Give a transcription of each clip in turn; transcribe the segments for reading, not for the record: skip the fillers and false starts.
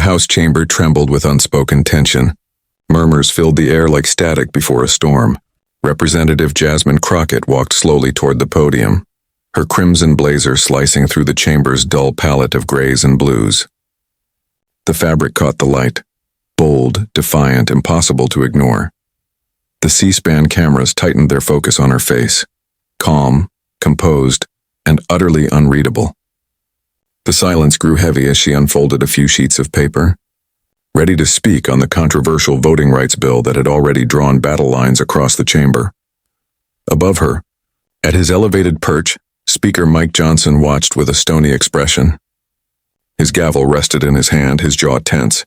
House chamber trembled with unspoken tension. Murmurs filled the air like static before a storm. Representative Jasmine Crockett walked slowly toward the podium, her crimson blazer slicing through the chamber's dull palette of grays and blues. The fabric caught the light, bold, defiant, impossible to ignore. The C-SPAN cameras tightened their focus on her face, calm, composed, and utterly unreadable. The silence grew heavy as she unfolded a few sheets of paper, ready to speak on the controversial voting rights bill that had already drawn battle lines across the chamber. Above her, at his elevated perch, Speaker Mike Johnson watched with a stony expression. His gavel rested in his hand, his jaw tense.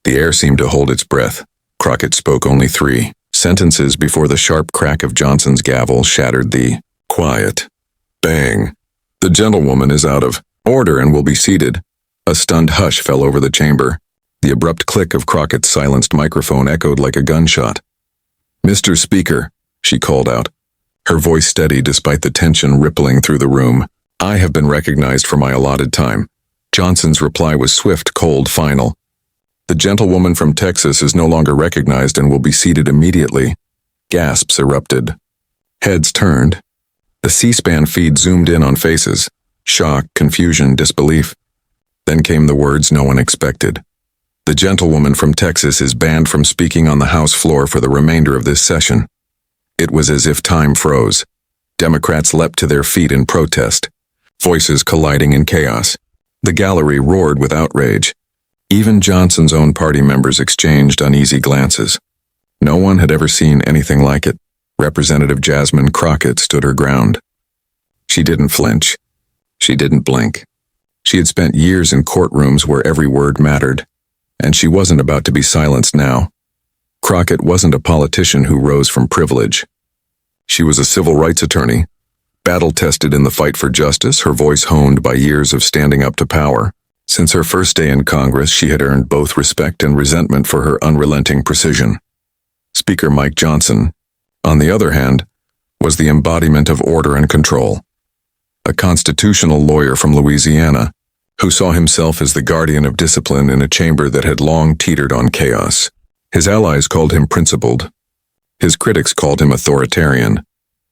The air seemed to hold its breath. Crockett spoke only 3 sentences before the sharp crack of Johnson's gavel shattered the quiet. Bang. The gentlewoman is out of order and will be seated. A stunned hush fell over the chamber. The abrupt click of Crockett's silenced microphone echoed like a gunshot. "Mr. Speaker," she called out, her voice steady despite the tension rippling through the room, "I have been recognized for my allotted time." Johnson's reply was swift, cold, final. "The gentlewoman from Texas is no longer recognized and will be seated immediately." Gasps erupted. Heads turned. The C-SPAN feed zoomed in on faces. Shock, confusion, disbelief. Then came the words no one expected. "The gentlewoman from Texas is banned from speaking on the House floor for the remainder of this session." It was as if time froze. Democrats leapt to their feet in protest, voices colliding in chaos. The gallery roared with outrage. Even Johnson's own party members exchanged uneasy glances. No one had ever seen anything like it. Representative Jasmine Crockett stood her ground. She didn't flinch. She didn't blink. She had spent years in courtrooms where every word mattered, and she wasn't about to be silenced now. Crockett wasn't a politician who rose from privilege. She was a civil rights attorney, battle-tested in the fight for justice, her voice honed by years of standing up to power. Since her first day in Congress, she had earned both respect and resentment for her unrelenting precision. Speaker Mike Johnson, on the other hand, was the embodiment of order and control. A constitutional lawyer from Louisiana, who saw himself as the guardian of discipline in a chamber that had long teetered on chaos. His allies called him principled. His critics called him authoritarian.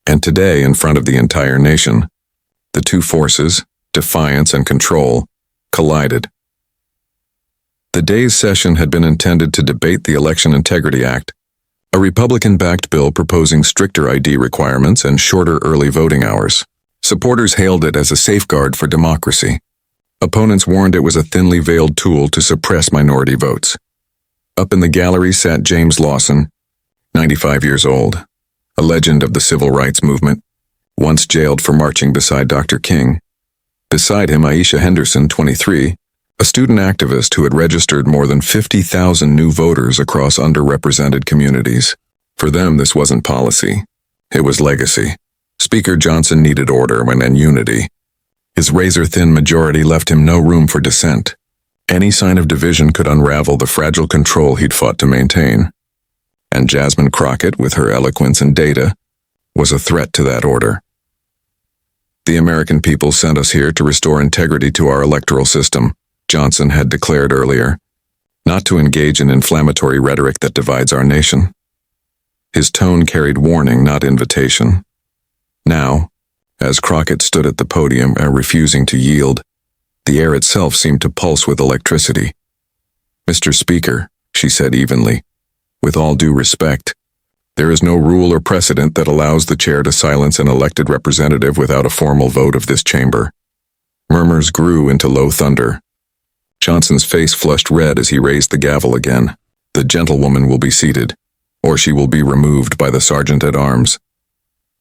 And today, in front of the entire nation, the two forces, defiance and control, collided. The day's session had been intended to debate the Election Integrity Act, a Republican-backed bill proposing stricter ID requirements and shorter early voting hours. Supporters hailed it as a safeguard for democracy. Opponents warned it was a thinly veiled tool to suppress minority votes. Up in the gallery sat James Lawson, 95 years old, a legend of the civil rights movement, once jailed for marching beside Dr. King. Beside him, Aisha Henderson, 23, a student activist who had registered more than 50,000 new voters across underrepresented communities. For them, this wasn't policy. It was legacy. Speaker Johnson needed order and unity. His razor-thin majority left him no room for dissent. Any sign of division could unravel the fragile control he'd fought to maintain. And Jasmine Crockett, with her eloquence and data, was a threat to that order. "The American people sent us here to restore integrity to our electoral system," Johnson had declared earlier, "not to engage in inflammatory rhetoric that divides our nation." His tone carried warning, not invitation. Now, as Crockett stood at the podium, refusing to yield, the air itself seemed to pulse with electricity. "Mr. Speaker," she said evenly, "with all due respect, there is no rule or precedent that allows the chair to silence an elected representative without a formal vote of this chamber." Murmurs grew into low thunder. Johnson's face flushed red as he raised the gavel again. "The gentlewoman will be seated, or she will be removed by the sergeant-at-arms."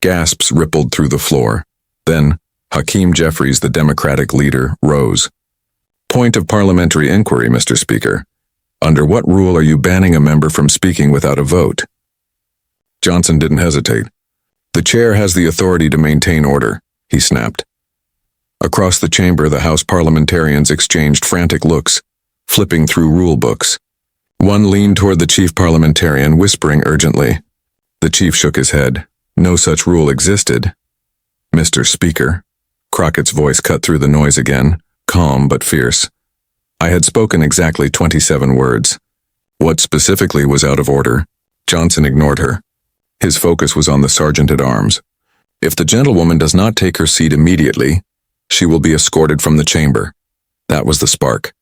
Gasps rippled through the floor. Then, Hakeem Jeffries, the Democratic leader, rose. "Point of parliamentary inquiry, Mr. Speaker. Under what rule are you banning a member from speaking without a vote?" Johnson didn't hesitate. "The chair has the authority to maintain order," he snapped. Across the chamber, the House parliamentarians exchanged frantic looks, flipping through rule books. One leaned toward the chief parliamentarian, whispering urgently. The chief shook his head. No such rule existed. "Mr. Speaker," Crockett's voice cut through the noise again, calm but fierce, I had spoken exactly 27 words. What specifically was out of order? Johnson ignored her. His focus was on the sergeant-at-arms. If the gentlewoman does not take her seat immediately, she will be escorted from the chamber. That was the spark.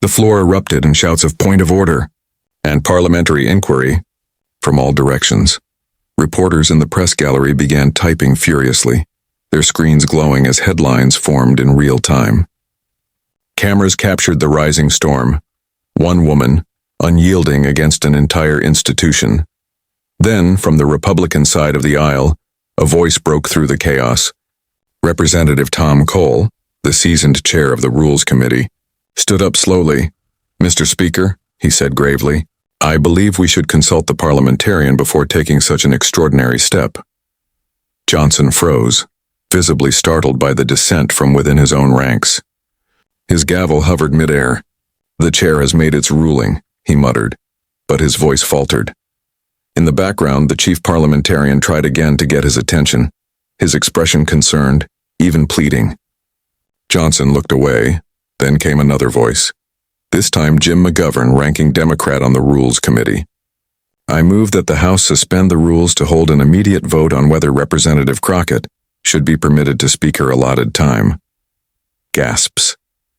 The floor erupted in shouts of point of order and parliamentary inquiry from all directions. Reporters in the press gallery began typing furiously, their screens glowing as headlines formed in real time. Cameras captured the rising storm, one woman, unyielding against an entire institution. Then, from the Republican side of the aisle, a voice broke through the chaos. Representative Tom Cole, the seasoned chair of the Rules Committee, stood up slowly. "Mr. Speaker," he said gravely, "I believe we should consult the parliamentarian before taking such an extraordinary step." Johnson froze, visibly startled by the dissent from within his own ranks. His gavel hovered midair. "The chair has made its ruling," he muttered, but his voice faltered. In the background, the chief parliamentarian tried again to get his attention, his expression concerned, even pleading. Johnson looked away. Then came another voice. This time Jim McGovern, ranking Democrat on the Rules Committee. "I move that the House suspend the rules to hold an immediate vote on whether Representative Crockett should be permitted to speak her allotted time." Gasps.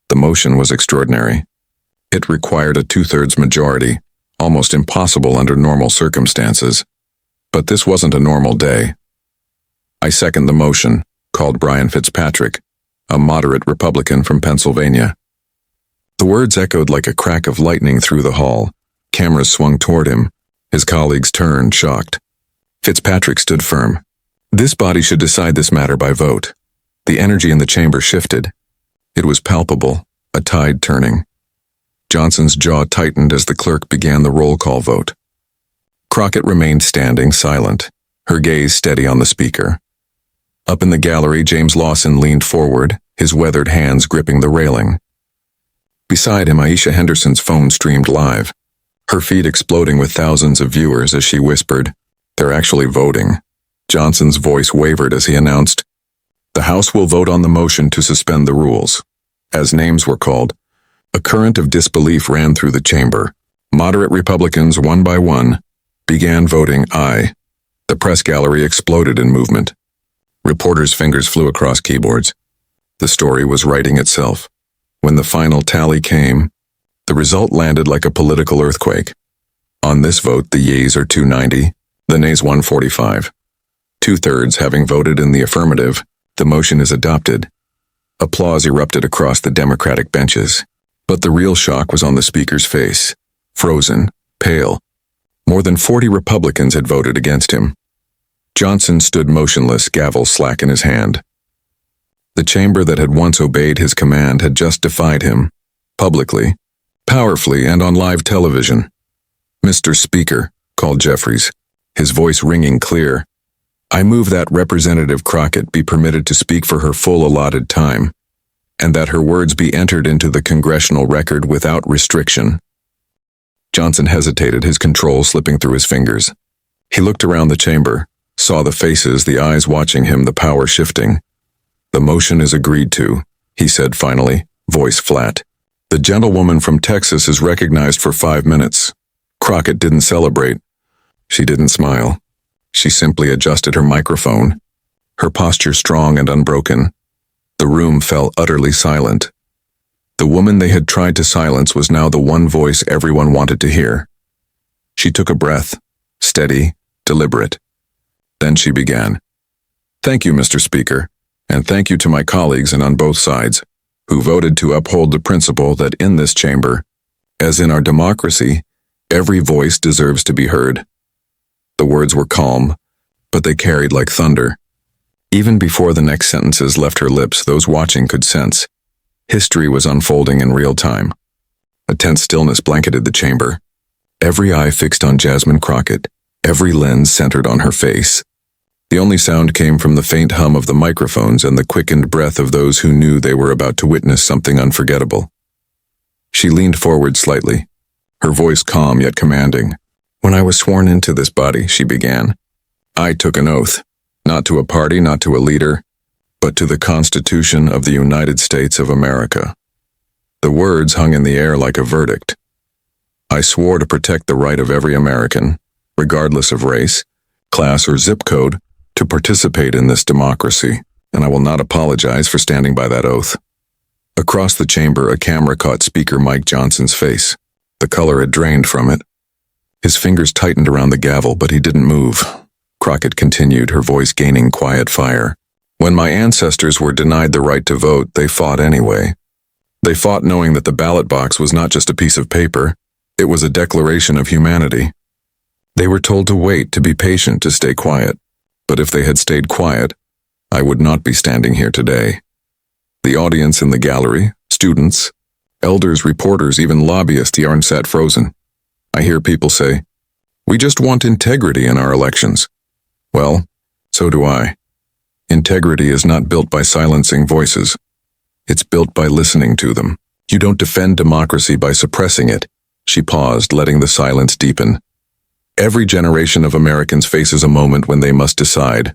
The motion was extraordinary. It required a 2/3 majority, almost impossible under normal circumstances. But this wasn't a normal day. "I second the motion," called Brian Fitzpatrick, a moderate Republican from Pennsylvania. The words echoed like a crack of lightning through the hall. Cameras swung toward him. His colleagues turned, shocked. Fitzpatrick stood firm. This body should decide this matter by vote. The energy in the chamber shifted. It was palpable, a tide turning. Johnson's jaw tightened as the clerk began the roll call vote. Crockett remained standing, silent, her gaze steady on the speaker. Up in the gallery, James Lawson leaned forward, his weathered hands gripping the railing. Beside him, Aisha Henderson's phone streamed live, her feed exploding with thousands of viewers as she whispered, "They're actually voting." Johnson's voice wavered as he announced, "The House will vote on the motion to suspend the rules." As names were called, a current of disbelief ran through the chamber. Moderate Republicans, one by one, began voting aye. The press gallery exploded in movement. Reporters' fingers flew across keyboards. The story was writing itself. When the final tally came, the result landed like a political earthquake. On this vote, the yeas are 290, the nays 145. 2/3 having voted in the affirmative, the motion is adopted. Applause erupted across the Democratic benches. But the real shock was on the speaker's face, frozen, pale. More than 40 Republicans had voted against him. Johnson stood motionless, gavel slack in his hand. The chamber that had once obeyed his command had just defied him, publicly, powerfully, and on live television. "Mr. Speaker," called Jeffries, his voice ringing clear, "I move that Representative Crockett be permitted to speak for her full allotted time, and that her words be entered into the congressional record without restriction." Johnson hesitated, his control slipping through his fingers. He looked around the chamber, saw the faces, the eyes watching him, the power shifting. "The motion is agreed to," he said finally, voice flat. "The gentlewoman from Texas is recognized for 5 minutes." Crockett didn't celebrate. She didn't smile. She simply adjusted her microphone, her posture strong and unbroken. The room fell utterly silent. The woman they had tried to silence was now the one voice everyone wanted to hear. She took a breath, steady, deliberate. Then she began. "Thank you, Mr. Speaker, and thank you to my colleagues and on both sides, who voted to uphold the principle that in this chamber, as in our democracy, every voice deserves to be heard." The words were calm, but they carried like thunder. Even before the next sentences left her lips, those watching could sense. History was unfolding in real time. A tense stillness blanketed the chamber. Every eye fixed on Jasmine Crockett, every lens centered on her face. The only sound came from the faint hum of the microphones and the quickened breath of those who knew they were about to witness something unforgettable. She leaned forward slightly, her voice calm yet commanding. "When I was sworn into this body," she began, "I took an oath, not to a party, not to a leader, but to the Constitution of the United States of America." The words hung in the air like a verdict. I swore to protect the right of every American, regardless of race, class, or zip code, to participate in this democracy, and I will not apologize for standing by that oath. Across the chamber, a camera caught Speaker Mike Johnson's face. The color had drained from it. His fingers tightened around the gavel, but he didn't move. Crockett continued, her voice gaining quiet fire. When my ancestors were denied the right to vote, they fought anyway. They fought knowing that the ballot box was not just a piece of paper, it was a declaration of humanity. They were told to wait, to be patient, to stay quiet. But if they had stayed quiet, I would not be standing here today. The audience in the gallery, students, elders, reporters, even lobbyists, sat frozen. I hear people say, "We just want integrity in our elections." Well, so do I. Integrity is not built by silencing voices. It's built by listening to them. You don't defend democracy by suppressing it. She paused, letting the silence deepen. Every generation of Americans faces a moment when they must decide,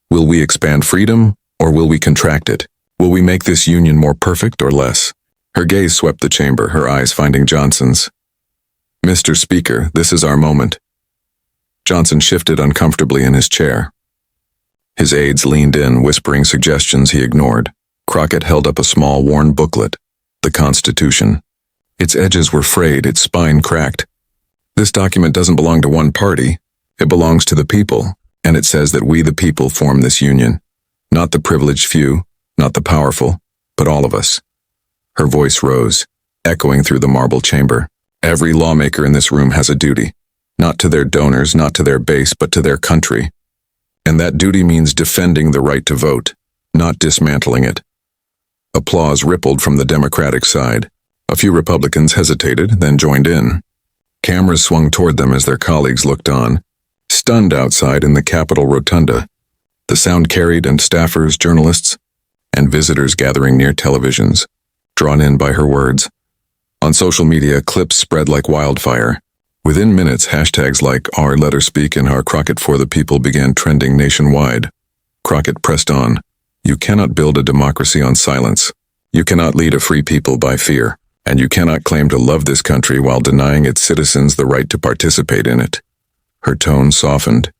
will we expand freedom or will we contract it? Will we make this union more perfect or less? Her gaze swept the chamber, her eyes finding Johnson's. "Mr. Speaker, this is our moment." Johnson shifted uncomfortably in his chair. His aides leaned in, whispering suggestions he ignored. Crockett held up a small, worn booklet, the Constitution. Its edges were frayed, its spine cracked. "This document doesn't belong to one party. It belongs to the people, and it says that we the people form this union. Not the privileged few, not the powerful, but all of us." Her voice rose, echoing through the marble chamber. "Every lawmaker in this room has a duty, not to their donors, not to their base, but to their country. And that duty means defending the right to vote, not dismantling it." Applause rippled from the Democratic side. A few Republicans hesitated, then joined in. Cameras swung toward them as their colleagues looked on, stunned outside in the Capitol rotunda. The sound carried, and staffers, journalists, and visitors gathering near televisions, drawn in by her words. On social media, clips spread like wildfire. Within minutes, hashtags like "Our Let Her Speak" and "Our Crockett for the People" began trending nationwide. Crockett pressed on. "You cannot build a democracy on silence. You cannot lead a free people by fear. And you cannot claim to love this country while denying its citizens the right to participate in it." Her tone softened,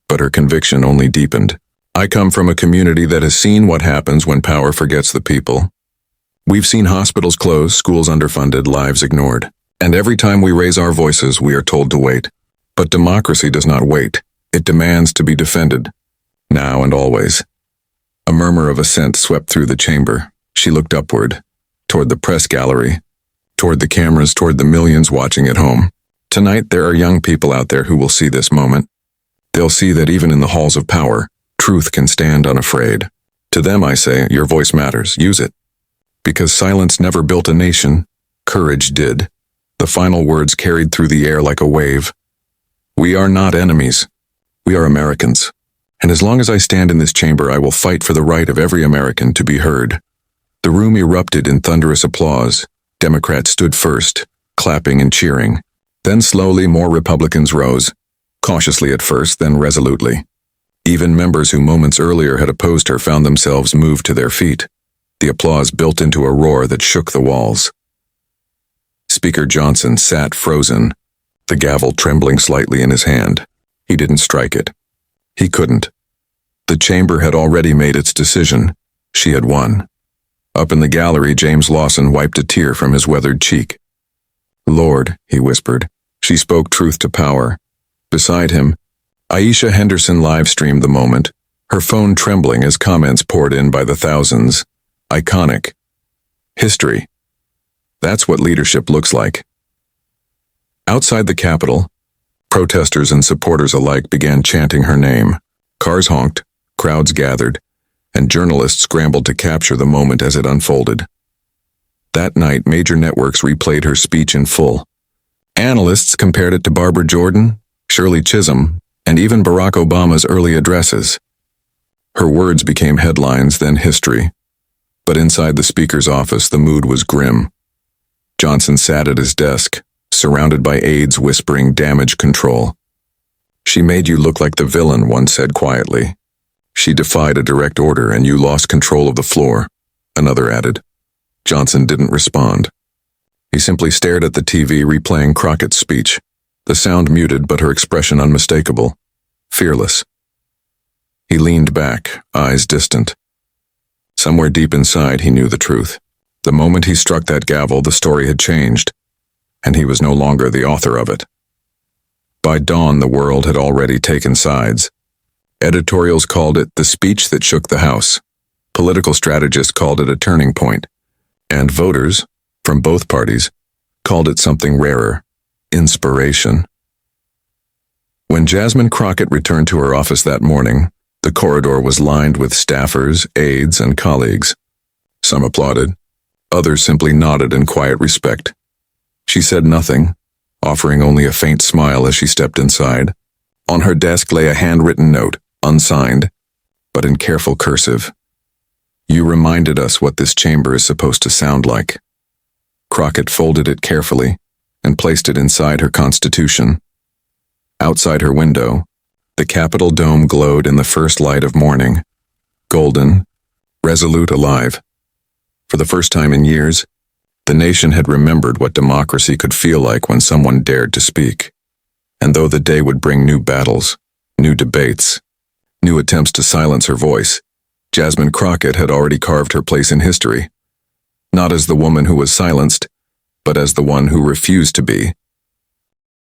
but her conviction only deepened. "I come from a community that has seen what happens when power forgets the people. We've seen hospitals closed, schools underfunded, lives ignored. And every time we raise our voices, we are told to wait. But democracy does not wait. It demands to be defended, now and always." A murmur of assent swept through the chamber. She looked upward, toward the press gallery, toward the cameras, toward the millions watching at home. Tonight, there are young people out there who will see this moment. They'll see that even in the halls of power, truth can stand unafraid. To them, I say, your voice matters. Use it. Because silence never built a nation, courage did. The final words carried through the air like a wave. We are not enemies. We are Americans. And as long as I stand in this chamber, I will fight for the right of every American to be heard. The room erupted in thunderous applause. Democrats stood first, clapping and cheering. Then slowly more Republicans rose, cautiously at first, then resolutely. Even members who moments earlier had opposed her found themselves moved to their feet. The applause built into a roar that shook the walls. Speaker Johnson sat frozen, the gavel trembling slightly in his hand. He didn't strike it. He couldn't. The chamber had already made its decision. She had won. Up in the gallery, James Lawson wiped a tear from his weathered cheek. "Lord," he whispered. She spoke truth to power. Beside him, Aisha Henderson live-streamed the moment, her phone trembling as comments poured in by the thousands. Iconic. History. That's what leadership looks like. Outside the Capitol, protesters and supporters alike began chanting her name. Cars honked, crowds gathered, and journalists scrambled to capture the moment as it unfolded. That night, major networks replayed her speech in full. Analysts compared it to Barbara Jordan, Shirley Chisholm, and even Barack Obama's early addresses. Her words became headlines, then history. But inside the speaker's office, the mood was grim. Johnson sat at his desk, surrounded by aides whispering damage control. "She made you look like the villain," one said quietly. "She defied a direct order and you lost control of the floor," another added. Johnson didn't respond. He simply stared at the TV replaying Crockett's speech, the sound muted but her expression unmistakable, fearless. He leaned back, eyes distant. Somewhere deep inside he knew the truth. The moment he struck that gavel, the story had changed, and he was no longer the author of it. By dawn, the world had already taken sides. Editorials called it the speech that shook the House. Political strategists called it a turning point. And voters, from both parties, called it something rarer, inspiration. When Jasmine Crockett returned to her office that morning, the corridor was lined with staffers, aides, and colleagues. Some applauded. Others simply nodded in quiet respect. She said nothing, offering only a faint smile as she stepped inside. On her desk lay a handwritten note, unsigned, but in careful cursive. "You reminded us what this chamber is supposed to sound like." Crockett folded it carefully and placed it inside her Constitution. Outside her window, the Capitol dome glowed in the first light of morning, golden, resolute, alive. For the first time in years, the nation had remembered what democracy could feel like when someone dared to speak. And though the day would bring new battles, new debates, new attempts to silence her voice, Jasmine Crockett had already carved her place in history, not as the woman who was silenced, but as the one who refused to be.